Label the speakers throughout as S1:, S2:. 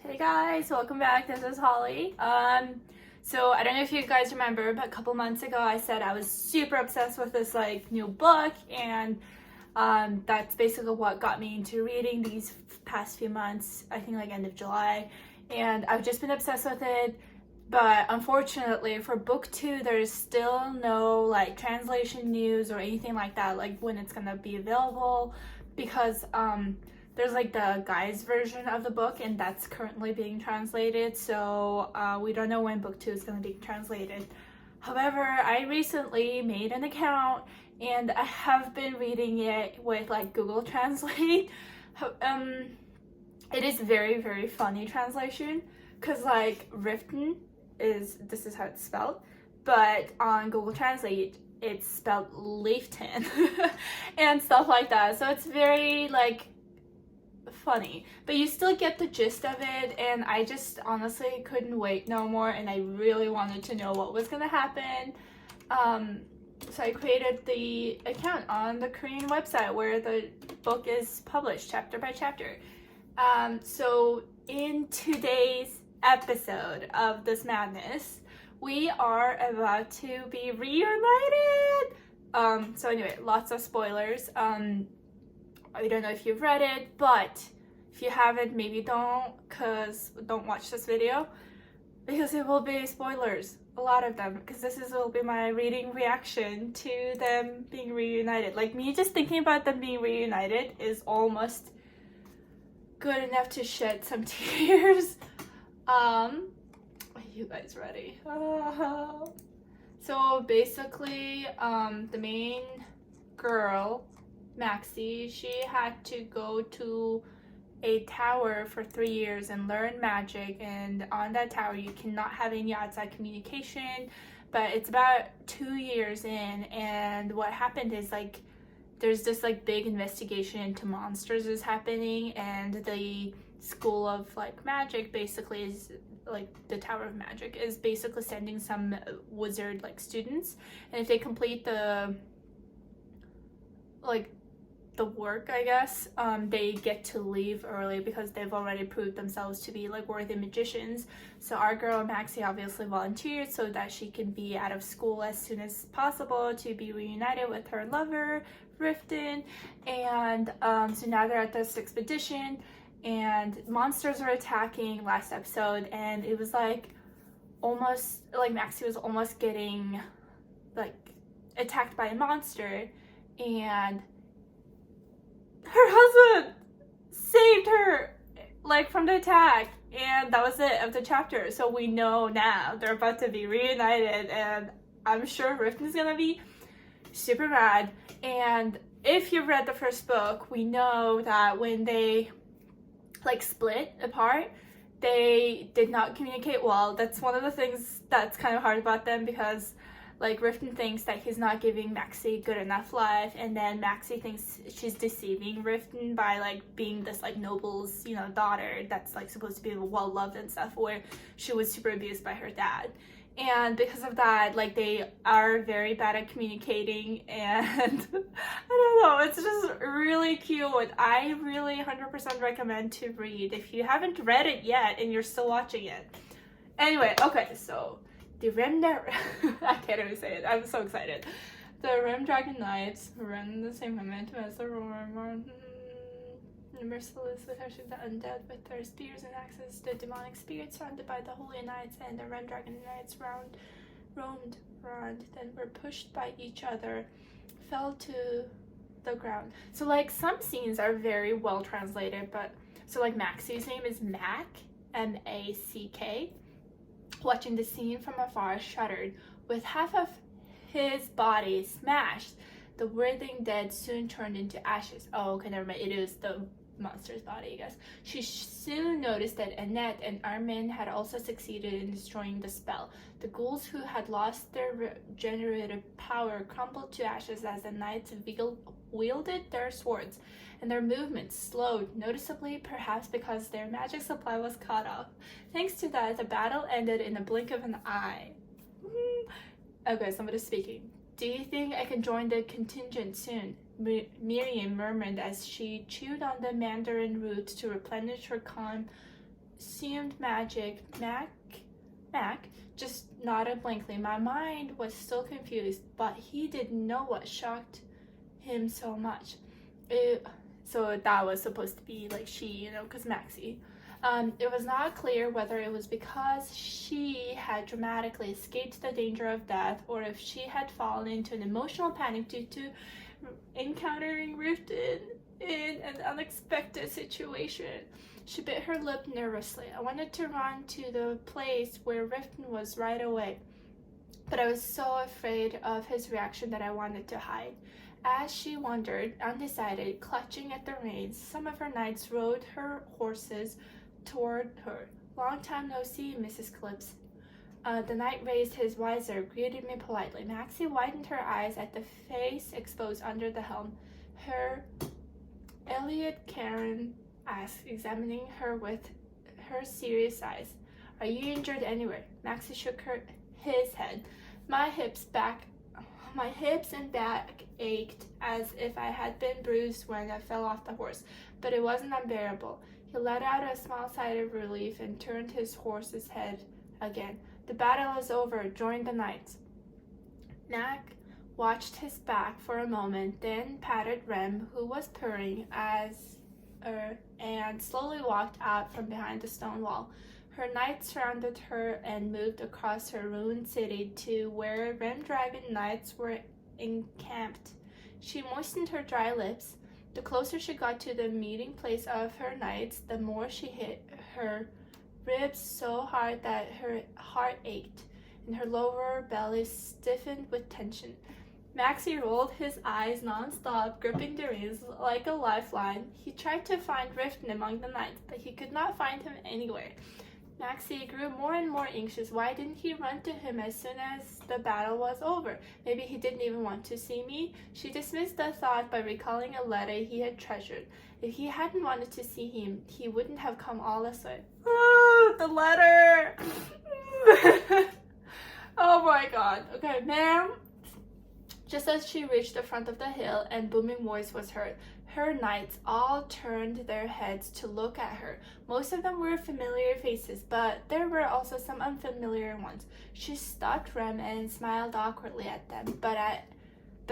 S1: Hey guys, welcome back. This is Holly. So I don't know if you guys remember, but a couple months ago I said I was super obsessed with this new book, and that's basically what got me into reading these past few months. I think end of July, and I've just been obsessed with it. But unfortunately, for book 2, there's still no translation news or anything like that, when it's gonna be available, because there's the guy's version of the book, and that's currently being translated, so we don't know when book 2 is going to be translated. However, I recently made an account and I have been reading it with Google Translate. It is very, very funny translation, because Riftan this is how it's spelled, but on Google Translate it's spelled Leifton and stuff like that, so it's very funny, but you still get the gist of it, and I just honestly couldn't wait no more, and I really wanted to know what was gonna happen. So I created the account on the Korean website where the book is published chapter by chapter. So in today's episode of this madness, we are about to be reunited. So anyway, lots of spoilers. I don't know if you've read it, but if you haven't, maybe don't watch this video, because it will be spoilers, a lot of them, because will be my reading reaction to them being reunited. Me just thinking about them being reunited is almost good enough to shed some tears. Are you guys ready? So basically, the main girl, Maxi, she had to go to a tower for 3 years and learn magic, and on that tower you cannot have any outside communication. But it's about 2 years in, and what happened is there's this big investigation into monsters is happening, and the school of magic basically is the Tower of Magic is basically sending some wizard students, and if they complete the work, I guess, they get to leave early because they've already proved themselves to be worthy magicians. So our girl Maxi obviously volunteered so that she can be out of school as soon as possible to be reunited with her lover Riftan. And so now they're at this expedition, and monsters are attacking last episode, and it was almost Maxi was almost getting attacked by a monster, and her husband saved her from the attack, and that was it of the chapter. So we know now they're about to be reunited, and I'm sure Riftan's gonna be super mad. And if you've read the first book, we know that when they split apart, they did not communicate well. That's one of the things that's kind of hard about them, because Riftan thinks that he's not giving Maxi good enough life, and then Maxi thinks she's deceiving Riftan by being this noble's daughter that's supposed to be well loved and stuff, where she was super abused by her dad. And because of that, they are very bad at communicating, and I don't know, it's just really cute. I really 100% recommend to read if you haven't read it yet and you're still watching it. Anyway, okay, so the I can't even say it. I'm so excited. The Rim Dragon Knights run the same momentum as the mercilessly touching the undead with their spears and axes. The demonic spirits surrounded by the holy knights and the Rim Dragon Knights roamed around, then were pushed by each other, fell to the ground. So some scenes are very well translated, but so Maxi's name is Mac, M-A-C-K. Watching the scene from afar, shuddered. With half of his body smashed, the writhing dead soon turned into ashes. Oh, okay, never mind. It is the monster's body, I guess. She soon noticed that Annette and Armin had also succeeded in destroying the spell. The ghouls who had lost their regenerative power crumbled to ashes as the knights wielded their swords, and their movements slowed noticeably, perhaps because their magic supply was cut off. Thanks to that, the battle ended in a blink of an eye. Okay, somebody's speaking. Do you think I can join the contingent soon? Miriam murmured as she chewed on the mandarin root to replenish her assumed Mac just nodded blankly. My mind was still confused, but he didn't know what shocked him so much. So that was supposed to be like she, you know, because Maxi. It was not clear whether it was because she had dramatically escaped the danger of death or if she had fallen into an emotional panic due to encountering Riftan in an unexpected situation. She bit her lip nervously. I wanted to run to the place where Riftan was right away, but I was so afraid of his reaction that I wanted to hide. As she wandered, undecided, clutching at the reins, some of her knights rode her horses toward her. "Long time no see, Mrs. Clips." The knight raised his visor, greeted me politely. Maxi widened her eyes at the face exposed under the helm. "Her Elliot Karen asked, examining her with her serious eyes. "Are you injured anywhere?" Maxi shook his head. My hips and back ached as if I had been bruised when I fell off the horse, but it wasn't unbearable. He let out a small sigh of relief and turned his horse's head again. "The battle is over. Join the knights." Mac watched his back for a moment, then patted Rem, who was purring and slowly walked out from behind the stone wall. Her knights surrounded her and moved across her ruined city to where Rem Dragon knights were encamped. She moistened her dry lips. The closer she got to the meeting place of her knights, the more she hit her ribs so hard that her heart ached, and her lower belly stiffened with tension. Maxi rolled his eyes non-stop, gripping the reins like a lifeline. He tried to find Riftan among the knights, but he could not find him anywhere. Maxi grew more and more anxious. Why didn't he run to him as soon as the battle was over? Maybe he didn't even want to see me? She dismissed the thought by recalling a letter he had treasured. If he hadn't wanted to see him, he wouldn't have come all this way. Oh, the letter! Oh my god. Okay, ma'am. Just as she reached the front of the hill, a booming voice was heard. Her knights all turned their heads to look at her. Most of them were familiar faces, but there were also some unfamiliar ones. She stopped Rem and smiled awkwardly at them, but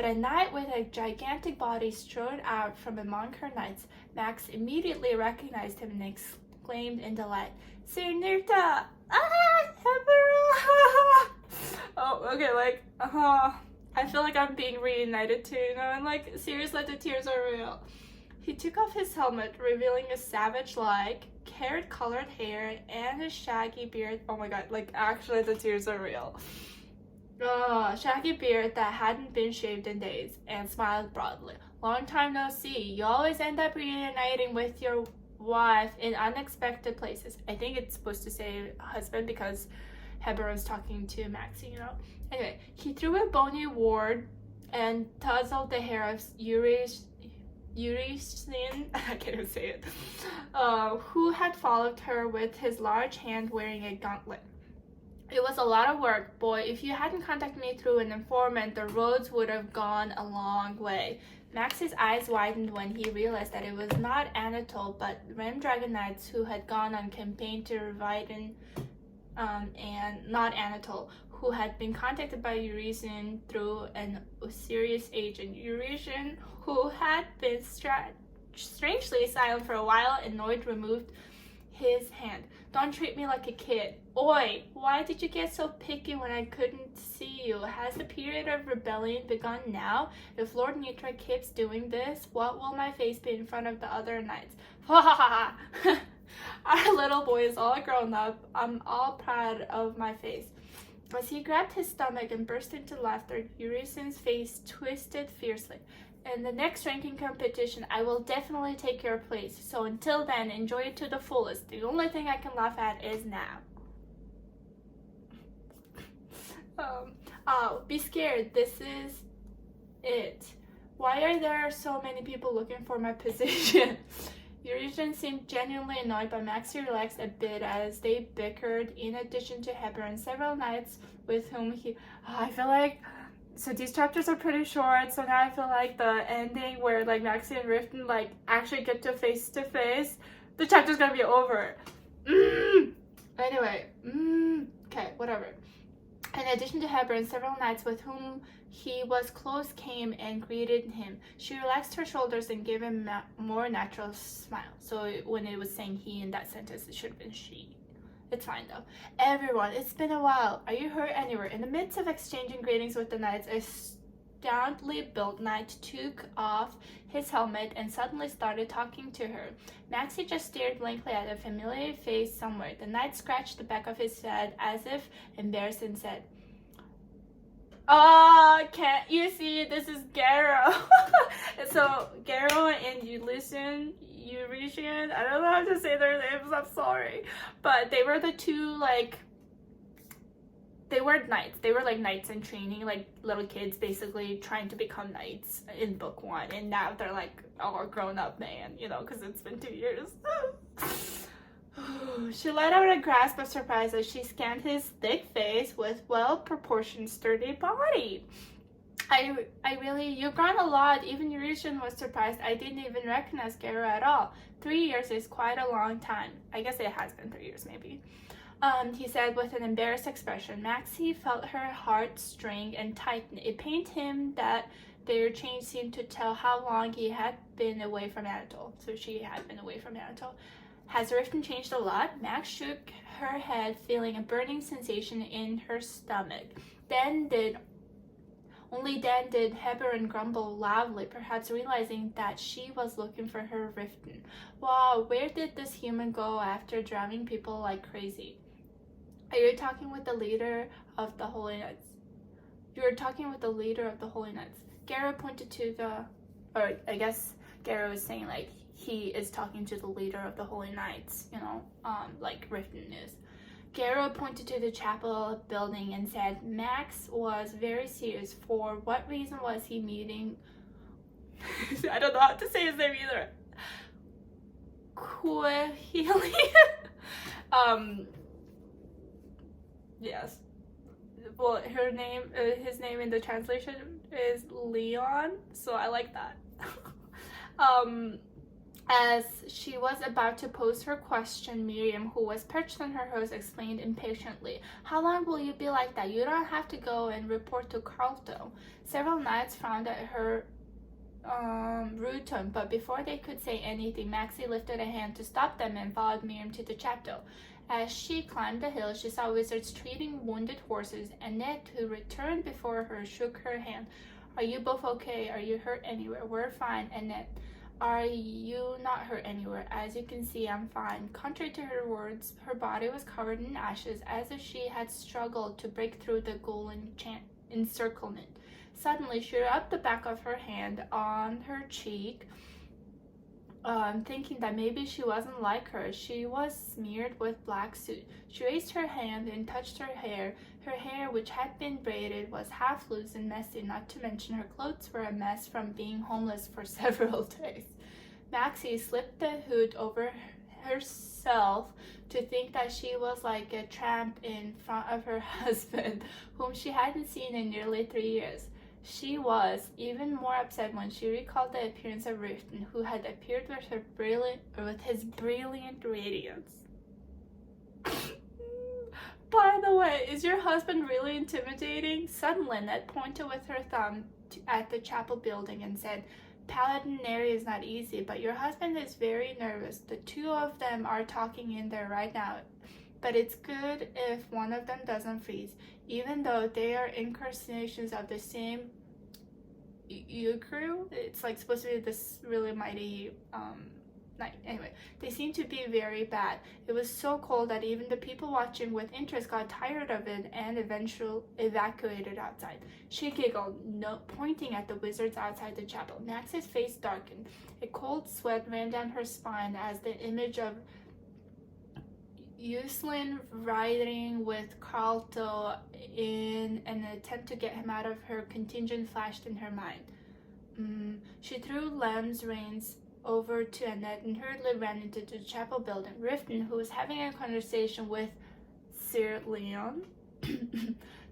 S1: a knight with a gigantic body strode out from among her knights. Max immediately recognized him and exclaimed in delight, "Sir Nirta! Ah, Heberu!" Oh, okay, I feel like I'm being reunited too, you know, and seriously, the tears are real. He took off his helmet, revealing a savage-like, carrot-colored hair and a shaggy beard. Oh my god, actually the tears are real. Shaggy beard that hadn't been shaved in days, and smiled broadly. "Long time no see. You always end up reuniting with your wife in unexpected places." I think it's supposed to say husband because Heberon's talking to Maxi, you know. Anyway, he threw a bony ward and tousled the hair of Eurysin, I can't even say it, who had followed her with his large hand wearing a gauntlet. "It was a lot of work, boy. If you hadn't contacted me through an informant, the roads would have gone a long way." Max's eyes widened when he realized that it was not Anatole, but Rem Dragon Knights who had gone on campaign to Riftan, and not Anatole, who had been contacted by Eurysin through an Osiris agent. Eurysin, who had been strangely silent for a while, annoyed, removed his hand. "Don't treat me like a kid." "Oi, why did you get so picky when I couldn't see you? Has the period of rebellion begun now? If Lord Nitra keeps doing this, what will my face be in front of the other knights?" Ha ha ha ha! "Our little boy is all grown up. I'm all proud of my face." As he grabbed his stomach and burst into laughter, Eurysin's face twisted fiercely. "In the next ranking competition, I will definitely take your place. So until then, enjoy it to the fullest. The only thing I can laugh at is now." Be scared. This is it. Why are there so many people looking for my position? Eurysin seemed genuinely annoyed, but Maxi relaxed a bit as they bickered. In addition to Heber, several knights with whom he... I feel like... So these chapters are pretty short, so now I feel like the ending where Maxi and Riftan actually get to face, the chapter's gonna be over. Anyway, okay, whatever. In addition to Hepburn, several knights with whom he was close came and greeted him. She relaxed her shoulders and gave him a more natural smile. So when it was saying he in that sentence, it should have been she. It's fine though. Everyone, it's been a while. Are you hurt anywhere? In the midst of exchanging greetings with the knights, a stoutly built knight took off his helmet and suddenly started talking to her. Maxi just stared blankly at a familiar face somewhere. The knight scratched the back of his head as if embarrassed and said, can't you see this is Garo? So Garo and Eurasian, I don't know how to say their names, I'm sorry. But they were the two, like, they were knights. They were like knights in training, like little kids basically trying to become knights in book 1. And now they're like all grown up man, you know, because it's been 2 years. She let out a gasp of surprise as she scanned his thick face with well-proportioned, sturdy body. You've grown a lot. Even Eurasian was surprised. I didn't even recognize Garo at all. 3 years is quite a long time. I guess it has been 3 years, maybe. He said with an embarrassed expression. Maxi felt her heart strain and tighten. It pained him that their change seemed to tell how long he had been away from Anatole. So she had been away from Anatole. Has Riftan changed a lot? Max shook her head, feeling a burning sensation in her stomach. Only then did Hepburn grumble loudly, perhaps realizing that she was looking for her Riftan. Wow, where did this human go after driving people like crazy? Are you talking with the leader of the Holy Knights? You're talking with the leader of the Holy Knights. Garo pointed to or I guess Garo is saying like he is talking to the leader of the Holy Knights, you know, like Riftan is. Garo pointed to the chapel building and said Max was very serious. For what reason was he meeting? I don't know how to say his name either. Quahili. Yes. Well, his name in the translation is Leon, so I like that. As she was about to pose her question, Miriam, who was perched on her horse, explained impatiently, "How long will you be like that? You don't have to go and report to Carlto." Several knights frowned at her rude tone, but before they could say anything, Maxi lifted a hand to stop them and followed Miriam to the chapel. As she climbed the hill, she saw wizards treating wounded horses. Annette, who returned before her, shook her hand. "Are you both okay? Are you hurt anywhere?" "We're fine, Annette." "Are you not hurt anywhere?" "As you can see, I'm fine." Contrary to her words, her body was covered in ashes, as if she had struggled to break through the ghoul encirclement. Suddenly, she rubbed the back of her hand on her cheek, thinking that maybe she wasn't like her. She was smeared with black soot. She raised her hand and touched her hair. Her hair, which had been braided, was half loose and messy, not to mention her clothes were a mess from being homeless for several days. Maxi slipped the hood over herself to think that she was like a tramp in front of her husband, whom she hadn't seen in nearly 3 years. She was even more upset when she recalled the appearance of Riftan, who had appeared with his brilliant radiance. "By the way, is your husband really intimidating?" Suddenly, Annette pointed with her thumb at the chapel building and said, "Paladinary is not easy, but your husband is very nervous. The two of them are talking in there right now. But it's good if one of them doesn't freeze, even though they are incarnations of the same Yukru." It's like supposed to be this really mighty night. Anyway, they seem to be very bad. It was so cold that even the people watching with interest got tired of it and eventually evacuated outside. She giggled, pointing at the wizards outside the chapel. Max's face darkened. A cold sweat ran down her spine as the image of Yuslin riding with Carlto in an attempt to get him out of her contingent flashed in her mind. She threw Lamb's reins over to Annette and hurriedly ran into the chapel building. Riftan, who was having a conversation with Sir Leon,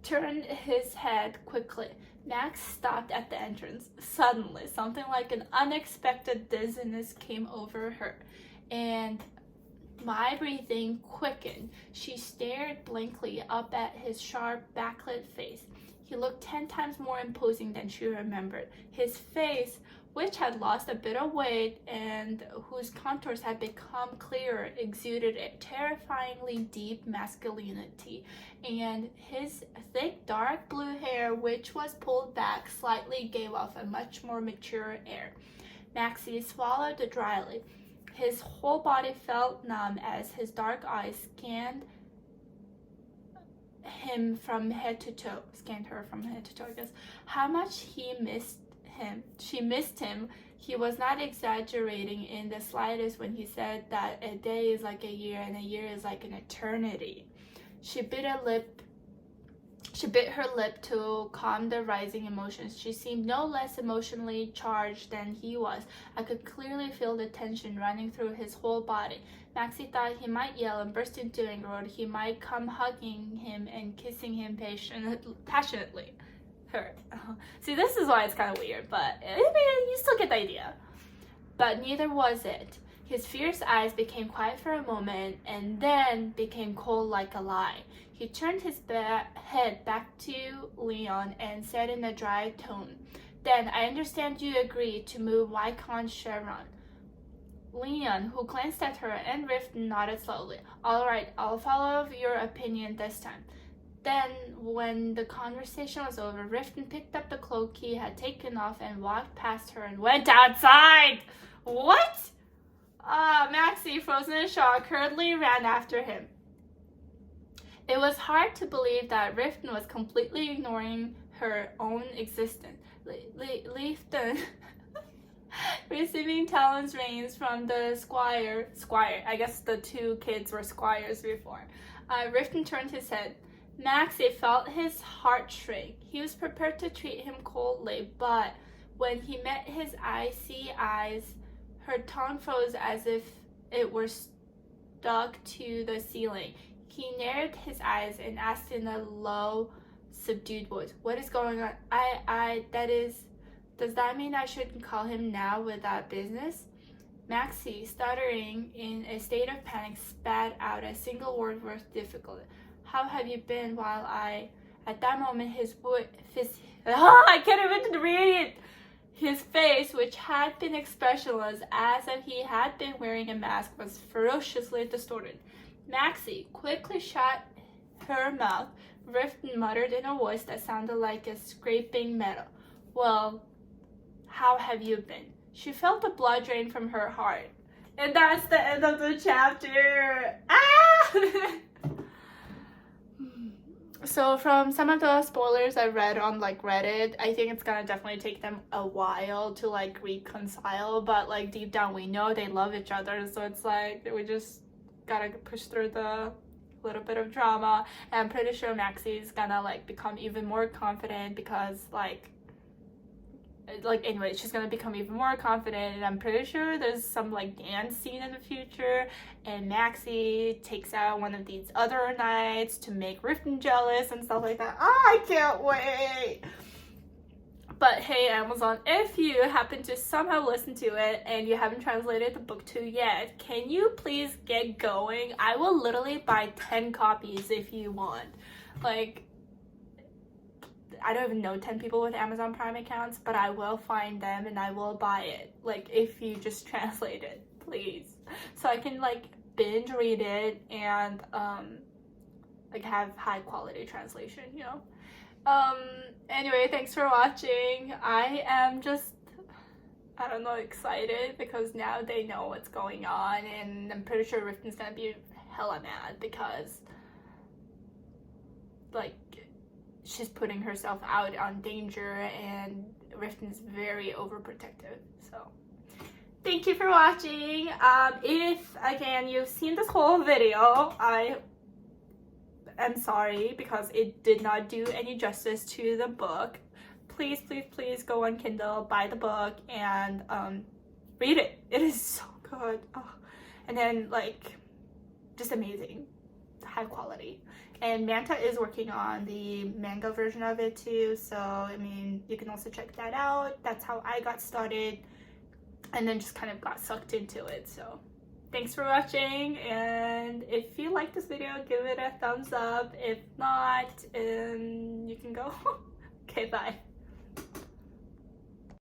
S1: turned his head quickly. Max stopped at the entrance. Suddenly, something like an unexpected dizziness came over her, and My breathing quickened. She stared blankly up at his sharp, backlit face. He looked 10 times more imposing than she remembered. His face, which had lost a bit of weight and whose contours had become clearer, exuded a terrifyingly deep masculinity, and his thick dark blue hair, which was pulled back slightly, gave off a much more mature air. Maxie swallowed dryly. His whole body felt numb as his dark eyes scanned him from head to toe. Scanned her from head to toe, I guess. How much she missed him. He was not exaggerating in the slightest when he said that a day is like a year and a year is like an eternity. She bit her lip to calm the rising emotions. She seemed no less emotionally charged than he was. I could clearly feel the tension running through his whole body. Maxie thought he might yell and burst into anger, or he might come hugging him and kissing him passionately. Her. See, this is why it's kind of weird, but I mean, you still get the idea. But neither was it. His fierce eyes became quiet for a moment and then became cold like a lie. He turned his head back to Leon and said in a dry tone, "Then I understand you agree to move Wycon Chevron." Leon, who glanced at her, and Riftan nodded slowly. "All right, I'll follow your opinion this time." Then, when the conversation was over, Riftan picked up the cloak he had taken off and walked past her and went outside. What? Maxie, frozen in shock, hurriedly ran after him. It was hard to believe that Riftan was completely ignoring her own existence. Riftan, receiving Talon's reins from the squire, I guess the two kids were squires before. Riftan turned his head. Maxie felt his heart shrink. He was prepared to treat him coldly, but when he met his icy eyes, her tongue froze as if it were stuck to the ceiling. He narrowed his eyes and asked in a low, subdued voice, "What is going on? Does that mean I shouldn't call him now with that business?" Maxie, stuttering in a state of panic, spat out a single word with difficulty. "How have you been while At that moment, I can't even read it! His face, which had been expressionless as if he had been wearing a mask, was ferociously distorted. Maxie quickly shut her mouth. Riftan muttered in a voice that sounded like a scraping metal, "Well, how have you been?" She felt the blood drain from her heart. And that's the end of the chapter. So from some of the spoilers I read on Reddit, I think it's gonna definitely take them a while to reconcile, but deep down we know they love each other, so it's we just gotta push through the little bit of drama. And I'm pretty sure Maxie's gonna become even more confident because anyway, she's gonna become even more confident, and I'm pretty sure there's some dance scene in the future, and Maxie takes out one of these other knights to make Riftan jealous and stuff like that. I can't wait. But hey, Amazon, if you happen to somehow listen to it and you haven't translated the book 2 yet, can you please get going? I will literally buy 10 copies if you want. I don't even know 10 people with Amazon Prime accounts, but I will find them and I will buy it. If you just translate it, please. So I can binge read it and have high quality translation, you know? Anyway, thanks for watching. I am just, I don't know, excited because now they know what's going on, and I'm pretty sure Riftan's gonna be hella mad because she's putting herself out on danger, and Riftan's very overprotective. So thank you for watching. If again you've seen this whole video, I am sorry because it did not do any justice to the book. Please go on Kindle, buy the book, and read it. It is so good. Oh. And then just amazing, high quality. And Manta is working on the manga version of it too, so I mean, you can also check that out. That's how I got started, and then just kind of got sucked into it. So thanks for watching, and if you like this video, give it a thumbs up. If not, you can go. Okay, bye.